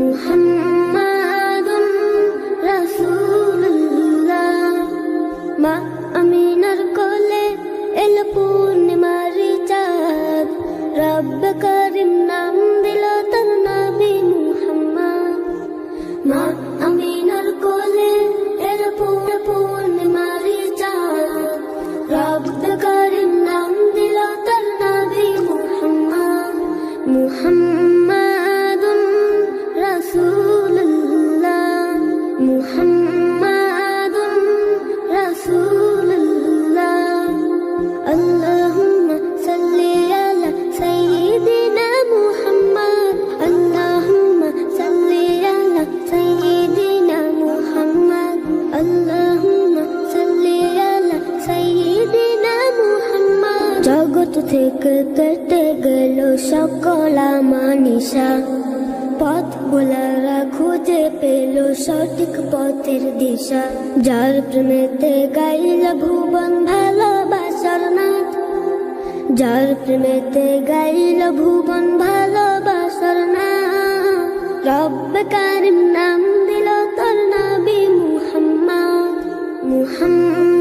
মুহাম্মাদুর রাসূলুল্লাহ। মা আমিনার কোলে এল পূর্ণিমার চাঁদ, রব্ব করিম নাম দিল তার নবী মুহাম্মদ। মা আমিনার কোলে এল পূর্ণিমার চাঁদ, রব্ব করিম নাম দিল তার নবী মুহাম্মদ। মুহাম্মাদুর রাসূলুল্লাহ, মুহাম্মাদুর রাসূলুল্লাহ। আল্লাহুম্মা সাল্লি আলা সাইয়্যিদিনা মুহাম্মদ, আল্লাহুম্মা সাল্লি আলা সাইয়্যিদিনা মুহাম্মদ, আল্লাহুম্মা সাল্লি আলা সাইয়্যিদিনা মুহাম্মদ। জগৎ থেকে কেটে গেল সকল আমানিশা, পথ ভোলারা খুঁজে পেল সঠিক পথের দিশা। যার প্রেমেতে গাইল ভুবন ভালোবাসার নাথ, যার প্রেমেতে গাইল ভুবন ভালোবাসার নাথ। রব্বে কারিম নাম দিল তার নবী মুহাম্মদ। মুহাম্মদ